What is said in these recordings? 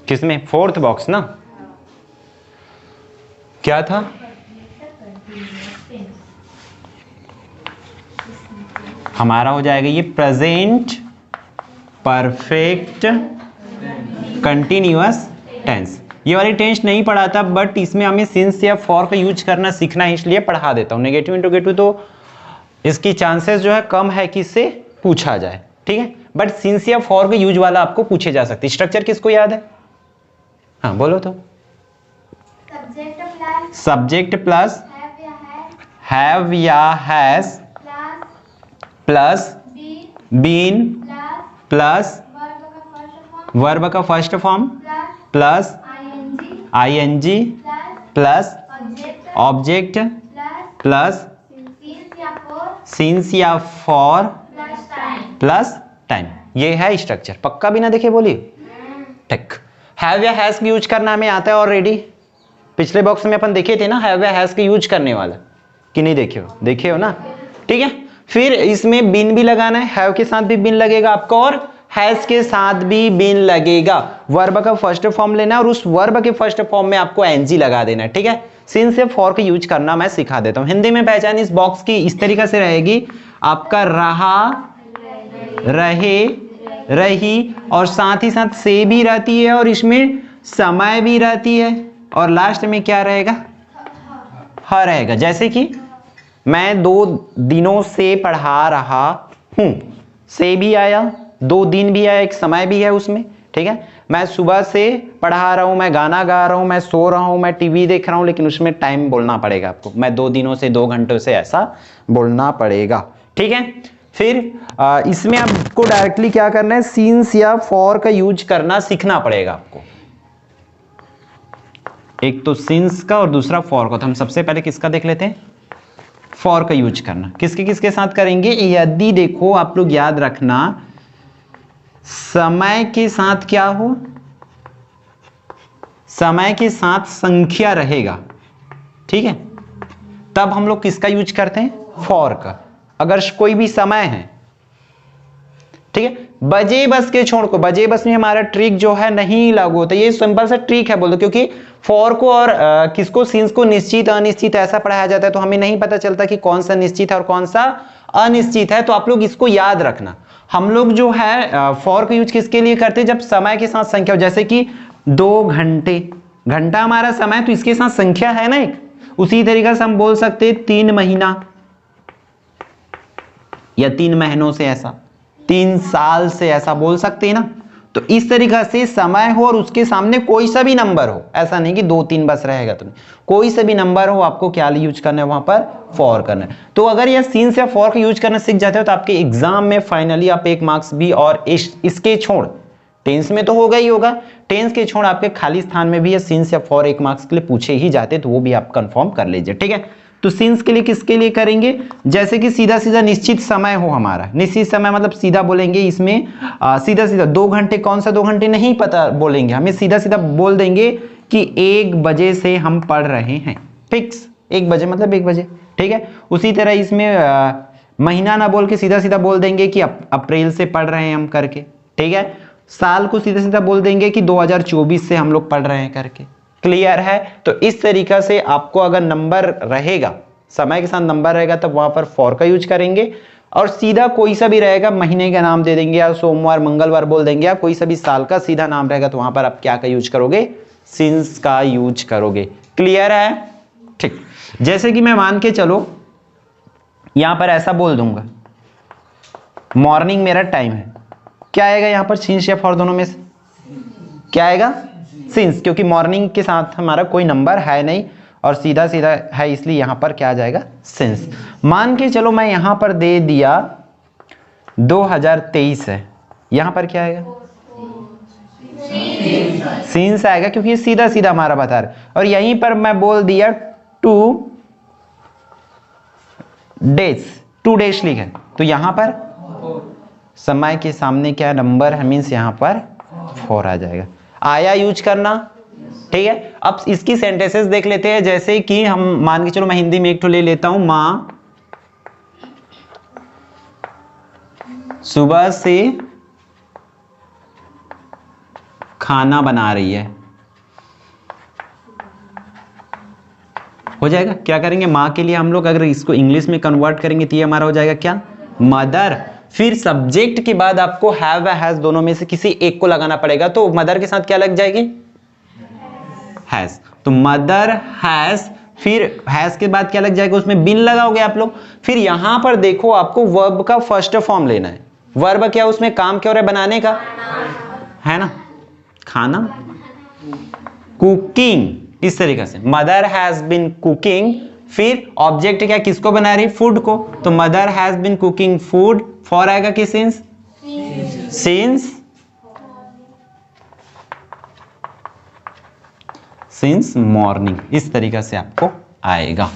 किसमें? Fourth box ना, क्या था? हमारा हो जाएगा ये प्रेजेंट परफेक्ट कंटिन्यूअस टेंस। ये वाली टेंस नहीं पढ़ा था, बट इसमें हमें सिंस या फॉर का यूज करना सीखना है, इसलिए पढ़ा देता हूँ। नेगेटिव इंट्रोगेटिव तो इसकी चांसेस जो है कम है कि इससे पूछा जाए, ठीक है, बट सिंस या फॉर का यूज वाला आपको पूछे जा सकते। स्ट्रक्चर किसको याद है? हाँ बोलो तो। सब्जेक्ट प्लस हैव या has plus been plus verb का first form plus ING plus object plus since या फॉर प्लस टाइम। ये है स्ट्रक्चर। पक्का बिना देखे बोलिए। ठीक। हैव या हैज का यूज करना हमें आता है ऑलरेडी। पिछले बॉक्स में अपन देखे थे ना हैव या हैज का यूज करने वाला, कि नहीं देखे हो? देखे हो ना, ठीक है। फिर इसमें बिन भी लगाना है, हैव के साथ भी बिन लगेगा आपको और हैज के साथ भी बिन लगेगा। वर्ब का फर्स्ट फॉर्म लेना और उस वर्ब के फर्स्ट फॉर्म में आपको एनजी लगा देना है, ठीक है। सिंस से फॉर का यूज करना मैं सिखा देता हूं। हिंदी में पहचान इस बॉक्स की इस तरीके से रहेगी, आपका रहा, रहे, रही और साथ ही साथ से भी रहती है और इसमें समय भी रहती है और लास्ट में क्या रहेगा? ह रहेगा। जैसे कि मैं 2 दिनों से पढ़ा रहा हूं, से भी आया, 2 दिन भी आया, एक समय भी है उसमें, ठीक है। मैं सुबह से पढ़ा रहा हूं, मैं गाना गा रहा हूं, मैं सो रहा हूं, मैं टीवी देख रहा हूं, लेकिन उसमें टाइम बोलना पड़ेगा आपको। मैं 2 दिनों से 2 घंटों से ऐसा बोलना पड़ेगा, ठीक है। फिर इसमें आपको डायरेक्टली क्या करना है? सिंस या फॉर का यूज करना सीखना पड़ेगा आपको। एक तो सिंस का और दूसरा फॉर का। तो हम सबसे पहले किसका देख लेते हैं? फॉर का यूज करना। किसके किसके साथ करेंगे? यदि देखो आप लोग याद रखना, समय के साथ क्या हो? समय के साथ संख्या रहेगा, ठीक है, तब हम लोग किसका यूज करते हैं? फॉर का। अगर कोई भी समय है, ठीक है, बजे बस के छोड़ को, बजे बस में हमारा ट्रिक जो है नहीं लागू होता। ये सिंपल सा ट्रिक है बोल दो, क्योंकि फॉर को और किसको, सिंस को निश्चित अनिश्चित ऐसा पढ़ाया जाता है, तो हमें नहीं पता चलता कि कौन सा निश्चित है और कौन सा अनिश्चित है। तो आप लोग इसको याद रखना। हम लोग जो है फॉर का यूज किसके लिए करते हैं? जब समय के साथ संख्या हो, जैसे कि 2 घंटे, घंटा हमारा समय, तो इसके साथ संख्या है ना एक। उसी तरीके से हम बोल सकते हैं 3 महीना या 3 महीनों से ऐसा, 3 साल से ऐसा बोल सकते हैं ना। तो इस तरीका से समय हो और उसके सामने कोई सा भी नंबर हो, ऐसा नहीं कि 2-3 बस रहेगा, तो कोई सा भी नंबर हो, आपको क्या यूज करना है? वहां पर फॉर करना है। तो अगर यह सिंस या फॉर का यूज करना सीख जाते हो तो आपके एग्जाम में फाइनली आप 1 मार्क्स भी, और इसके छोड़ टेंस में तो होगा ही होगा, टेंस के छोड़ आपके खाली स्थान में भी ये सिंस या फॉर 1 मार्क्स के लिए पूछे ही जाते, तो वो भी आप कंफर्म कर लीजिए, ठीक है। तो सिंस के लिए किसके लिए करेंगे? जैसे कि सीधा सीधा निश्चित समय हो हमारा, निश्चित समय मतलब सीधा बोलेंगे इसमें सीधा सीधा 2 घंटे, कौन सा 2 घंटे नहीं पता बोलेंगे, हमें सीधा सीधा बोल देंगे कि 1 बजे से हम पढ़ रहे हैं, फिक्स 1 बजे मतलब 1 बजे, ठीक है। उसी तरह इसमें महीना ना बोल के सीधा सीधा बोल देंगे कि अप्रैल से पढ़ रहे हैं हम करके, ठीक है। साल को सीधा सीधा बोल देंगे कि 2024 से हम लोग पढ़ रहे हैं करके। क्लियर है? तो इस तरीका से आपको अगर नंबर रहेगा, समय के साथ नंबर रहेगा, तब वहां पर फॉर का यूज करेंगे। और सीधा कोई सा भी रहेगा, महीने का नाम दे देंगे या सोमवार मंगलवार बोल देंगे, या कोई सा भी साल का सीधा नाम रहेगा, तो वहां पर आप क्या का यूज करोगे? सिंस का यूज करोगे। क्लियर है? ठीक। जैसे कि मैं मान के चलो यहां पर ऐसा बोल दूंगा, मॉर्निंग मेरा टाइम है, क्या आएगा यहां पर? सिंस या फॉर दोनों में से क्या आएगा? सिंस, क्योंकि मॉर्निंग के साथ हमारा कोई नंबर है नहीं और सीधा सीधा है, इसलिए यहां पर क्या आ जाएगा? सिंस। मान के चलो मैं यहां पर दे दिया 2023 है, यहां पर क्या आएगा? सिंस आएगा, क्योंकि ये सीधा सीधा हमारा बता रहा है। और यहीं पर मैं बोल दिया 2 डेज लिखे, तो यहां पर समय के सामने क्या नंबर है, मीन्स यहां पर 4 आ जाएगा। आया यूज करना, ठीक है। अब इसकी सेंटेंसेस देख लेते हैं। जैसे कि हम मान के चलो, मैं हिंदी में एक तो ले लेता हूं, मां सुबह से खाना बना रही है, हो जाएगा। क्या करेंगे, माँ के लिए हम लोग अगर इसको इंग्लिश में कन्वर्ट करेंगे तो ये हमारा हो जाएगा क्या, मदर। फिर सब्जेक्ट के बाद आपको हैव या हैज दोनों में से किसी एक को लगाना पड़ेगा, तो मदर के साथ क्या लग जाएगी, हैज। तो मदर हैज, फिर हैज के बाद क्या लग जाएगा, उसमें बिन लगाओगे आप लोग। फिर यहां पर देखो आपको वर्ब का फर्स्ट फॉर्म लेना है। वर्ब क्या, उसमें काम क्या हो रहा है, बनाने का है ना, खाना, कुकिंग, इस तरीके से मदर हैज बिन कुकिंग। फिर ऑब्जेक्ट क्या, किसको बना रही, फूड को, तो mother has been cooking food. For आएगा कि सिंस, सिंस मॉर्निंग, इस तरीके से आपको आएगा।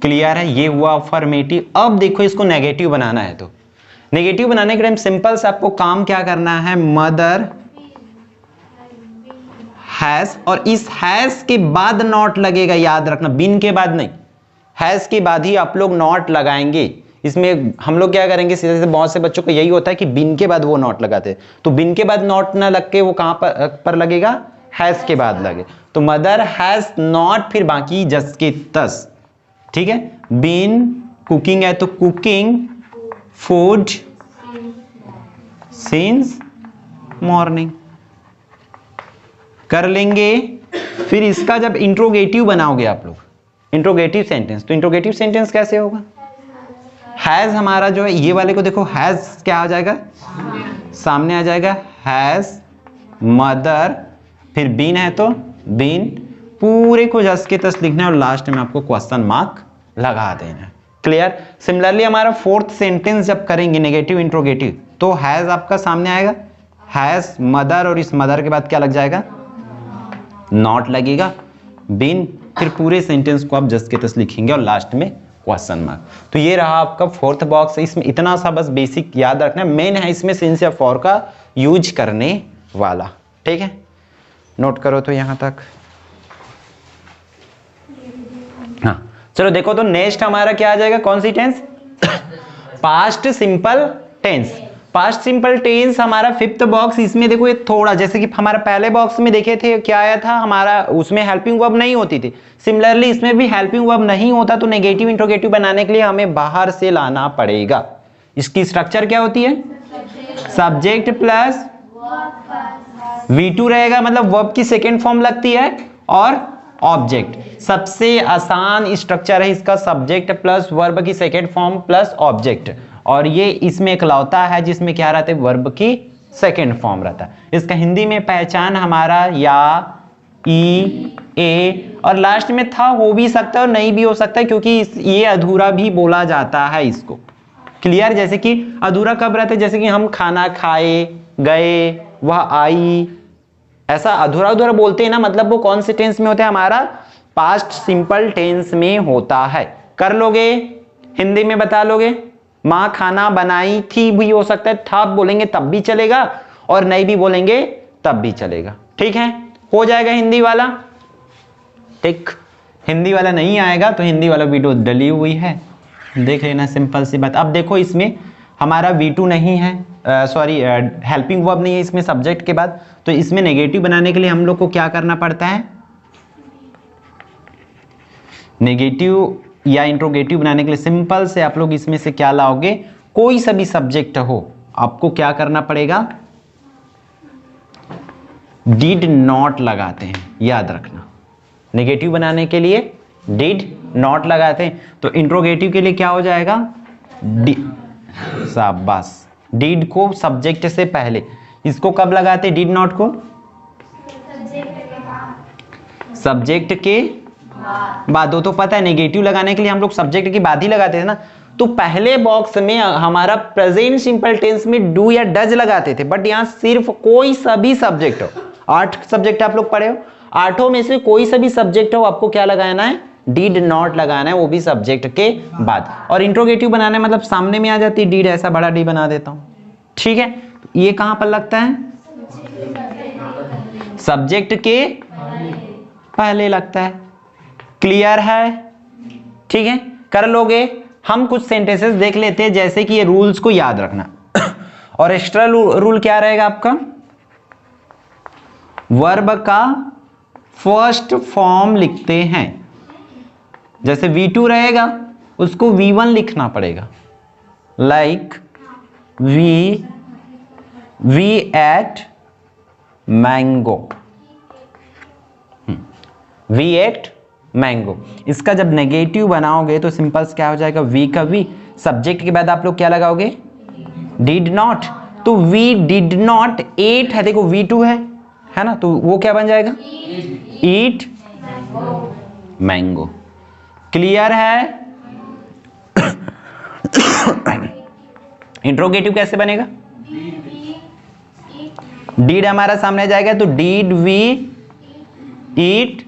क्लियर है, ये हुआ अफर्मेटिव। अब देखो इसको नेगेटिव बनाना है, तो नेगेटिव बनाने के टाइम सिंपल से आपको काम क्या करना है, मदर हैज, और इस हैज के बाद नॉट लगेगा, याद रखना, बिन के बाद नहीं, हैज के बाद ही आप लोग नॉट लगाएंगे। इसमें हम लोग क्या करेंगे, सीधे सीधे बहुत से बच्चों को यही होता है कि बिन के बाद वो नॉट लगाते हैं, तो बिन के बाद नॉट ना लग के वो कहां पर लगेगा, हैज के बाद लगे। तो मदर हैज नॉट, फिर बाकी जस के तस, ठीक है। बिन कुकिंग है तो कुकिंग फूड सिंस मॉर्निंग कर लेंगे। फिर इसका जब इंट्रोगेटिव बनाओगे आप लोग, इंट्रोगेटिव सेंटेंस, तो इंट्रोगेटिव सेंटेंस कैसे होगा, हैज हमारा जो है, ये वाले को देखो, हैज क्या आ जाएगा, सामने आ जाएगा, हैज मदर, फिर बीन है तो बीन, पूरे को जस के तस लिखना है और लास्ट में आपको क्वेश्चन मार्क लगा देना है। क्लियर। सिमिलरली हमारा फोर्थ सेंटेंस जब करेंगे नेगेटिव इंट्रोगेटिव, तो हैज आपका सामने आएगा, हैज मदर, और इस मदर के बाद क्या लग जाएगा, नॉट लगेगा, बीन, फिर पूरे सेंटेंस को आप जस्ट के तस लिखेंगे और लास्ट में क्वेश्चन मार्क। तो ये रहा आपका फोर्थ बॉक्स। इसमें इतना सा बस बेसिक याद रखना है, मेन है इसमें सिंस या फॉर का यूज करने वाला, ठीक है। नोट करो तो यहां तक। हाँ चलो देखो, तो नेक्स्ट हमारा क्या आ जाएगा, कौन सी tense, past simple tense. Past simple tense हमारा फिफ्थ बॉक्स। इसमें देखो ये थोड़ा, जैसे कि हमारा पहले बॉक्स में देखे थे क्या आया था हमारा, उसमें हेल्पिंग वर्ब नहीं होती थी। सिमिलरली इसमें भी हेल्पिंग वर्ब नहीं होता, तो नेगेटिव इंट्रोगेटिव बनाने के लिए हमें बाहर से लाना पड़ेगा। इसकी स्ट्रक्चर क्या होती है, सब्जेक्ट प्लस V2 रहेगा, मतलब वर्ब की सेकेंड फॉर्म लगती है, और ऑब्जेक्ट। सबसे आसान स्ट्रक्चर है इसका, सब्जेक्ट प्लस वर्ब की सेकेंड फॉर्म प्लस ऑब्जेक्ट, और ये इसमें इकलौता है जिसमें क्या रहता है, वर्ब की सेकेंड फॉर्म रहता है। इसका हिंदी में पहचान हमारा या, ई, ए, और लास्ट में था, हो भी सकता है और नहीं भी हो सकता है, क्योंकि ये अधूरा भी बोला जाता है इसको। क्लियर। जैसे कि अधूरा कब रहता है, जैसे कि हम खाना खाए, गए, वह आई, ऐसा अधूरा अधूरा बोलते हैं ना, मतलब वो कौन से टेंस में होता है, हमारा पास्ट सिंपल टेंस में होता है। कर लोगे, हिंदी में बता लोगे, माँ खाना बनाई थी भी हो सकता है, था बोलेंगे तब भी चलेगा, और नहीं भी बोलेंगे तब भी चलेगा, ठीक है। हो जाएगा हिंदी वाला, ठीक। हिंदी वाला नहीं आएगा तो हिंदी वाला वीडियो डली हुई है, देख लेना, सिंपल सी बात। अब देखो इसमें हमारा V2 नहीं है, सॉरी हेल्पिंग वर्ब नहीं है इसमें सब्जेक्ट के बाद, तो इसमें नेगेटिव बनाने के लिए हम लोग को क्या करना पड़ता है, नेगेटिव या इंट्रोगेटिव बनाने के लिए सिंपल से आप लोग इसमें से क्या लाओगे, कोई सा भी सब्जेक्ट हो, आपको क्या करना पड़ेगा, डिड नॉट लगाते हैं, याद रखना। नेगेटिव बनाने के लिए डिड नॉट लगाते हैं, तो इंट्रोगेटिव के लिए क्या हो जाएगा, शाबाश, डिड को सब्जेक्ट से पहले, इसको कब लगाते, डिड नॉट को सब्जेक्ट के बाद। तो पता है नेगेटिव लगाने के लिए हम लोग सब्जेक्ट के बाद ही लगाते थे ना, तो पहले बॉक्स में हमारा प्रेजेंट सिंपल टेंस में डू या डज लगाते थे, बट यहां सिर्फ कोई सा भी सब्जेक्ट हो, 8 सब्जेक्ट आप लोग पढ़े हो, 8 में से कोई सा भी सब्जेक्ट हो, आपको क्या लगाना है, डिड नॉट लगाना है, वो भी सब्जेक्ट के बाद। और इंट्रोगेटिव बनाना है, मतलब सामने में आ जाती है डिड, ऐसा बड़ा डी बना देता हूं, ठीक है। ये कहां पर लगता है, सब्जेक्ट के पहले लगता है। क्लियर है, ठीक है। कर लोगे। हम कुछ सेंटेंसेस देख लेते हैं, जैसे कि ये रूल्स को याद रखना। और एक्स्ट्रा रूल क्या रहेगा आपका, वर्ब का फर्स्ट फॉर्म लिखते हैं। जैसे V2 रहेगा उसको V1 लिखना पड़ेगा। Like we ate mango, we ate mango. इसका जब नेगेटिव बनाओगे तो सिंपल क्या हो जाएगा, वी का वी, सब्जेक्ट के बाद आप लोग क्या लगाओगे, डिड नॉट। तो वी डिड नॉट एट है, देखो V2 है ना, तो वो क्या बन जाएगा, ईट मैंगो। क्लियर है? इंट्रोगेटिव कैसे बनेगा, डिड हमारा सामने जाएगा तो डिड वी ईट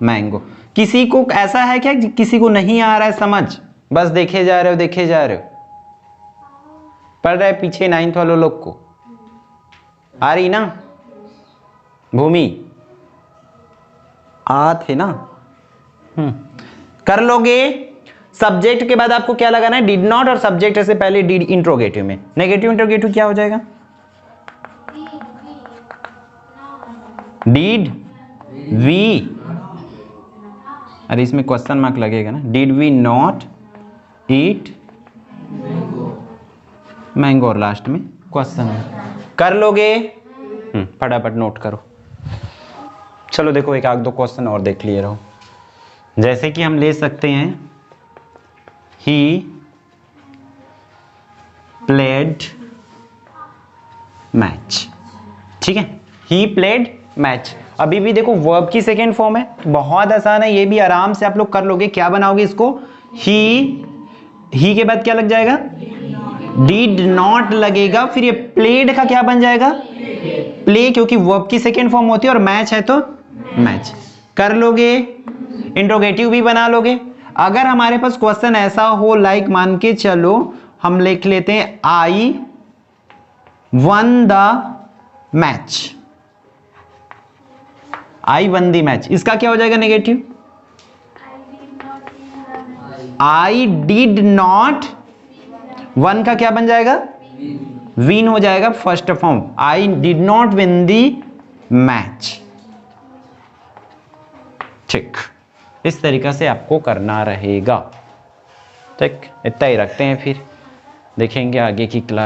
मैंगो। किसी को ऐसा है क्या, किसी को नहीं आ रहा है समझ, बस देखे जा रहे हो देखे जा रहे हो, पढ़ रहे पीछे 9th वालों लोग को आ रही ना, भूमि आ थे ना, कर लोगे। सब्जेक्ट के बाद आपको क्या लगाना है, डिड नॉट, और सब्जेक्ट से पहले डिड इंट्रोगेटिव में। नेगेटिव इंट्रोगेटिव क्या हो जाएगा, डिड वी, अरे इसमें क्वेश्चन मार्क लगेगा ना, did we not eat mango, और लास्ट में क्वेश्चन। कर लोगे, फटाफट नोट करो। चलो देखो एक आध दो क्वेश्चन और देख लिए रहो। जैसे कि हम ले सकते हैं, ही प्लेड मैच, ठीक है, ही प्लेड मैच। अभी भी देखो वर्ब की सेकेंड फॉर्म है, तो बहुत आसान है, ये भी आराम से आप लोग कर लोगे। क्या बनाओगे इसको, ही के बाद क्या लग जाएगा, डिड नॉट लगेगा, फिर ये प्लेड का क्या बन जाएगा, प्ले, क्योंकि वर्ब की सेकेंड फॉर्म होती है, और मैच है तो मैच। कर लोगे, इंट्रोगेटिव भी बना लोगे। अगर हमारे पास क्वेश्चन ऐसा हो, लाइक मान के चलो हम लिख लेते हैं, I one the match, I one the match, इसका क्या हो जाएगा negative, I did not, one का क्या बन जाएगा, विन हो जाएगा first form, I did not win the match. ठीक, इस तरीका से आपको करना रहेगा। ठीक, इतना ही रखते हैं, फिर देखेंगे आगे की क्लास।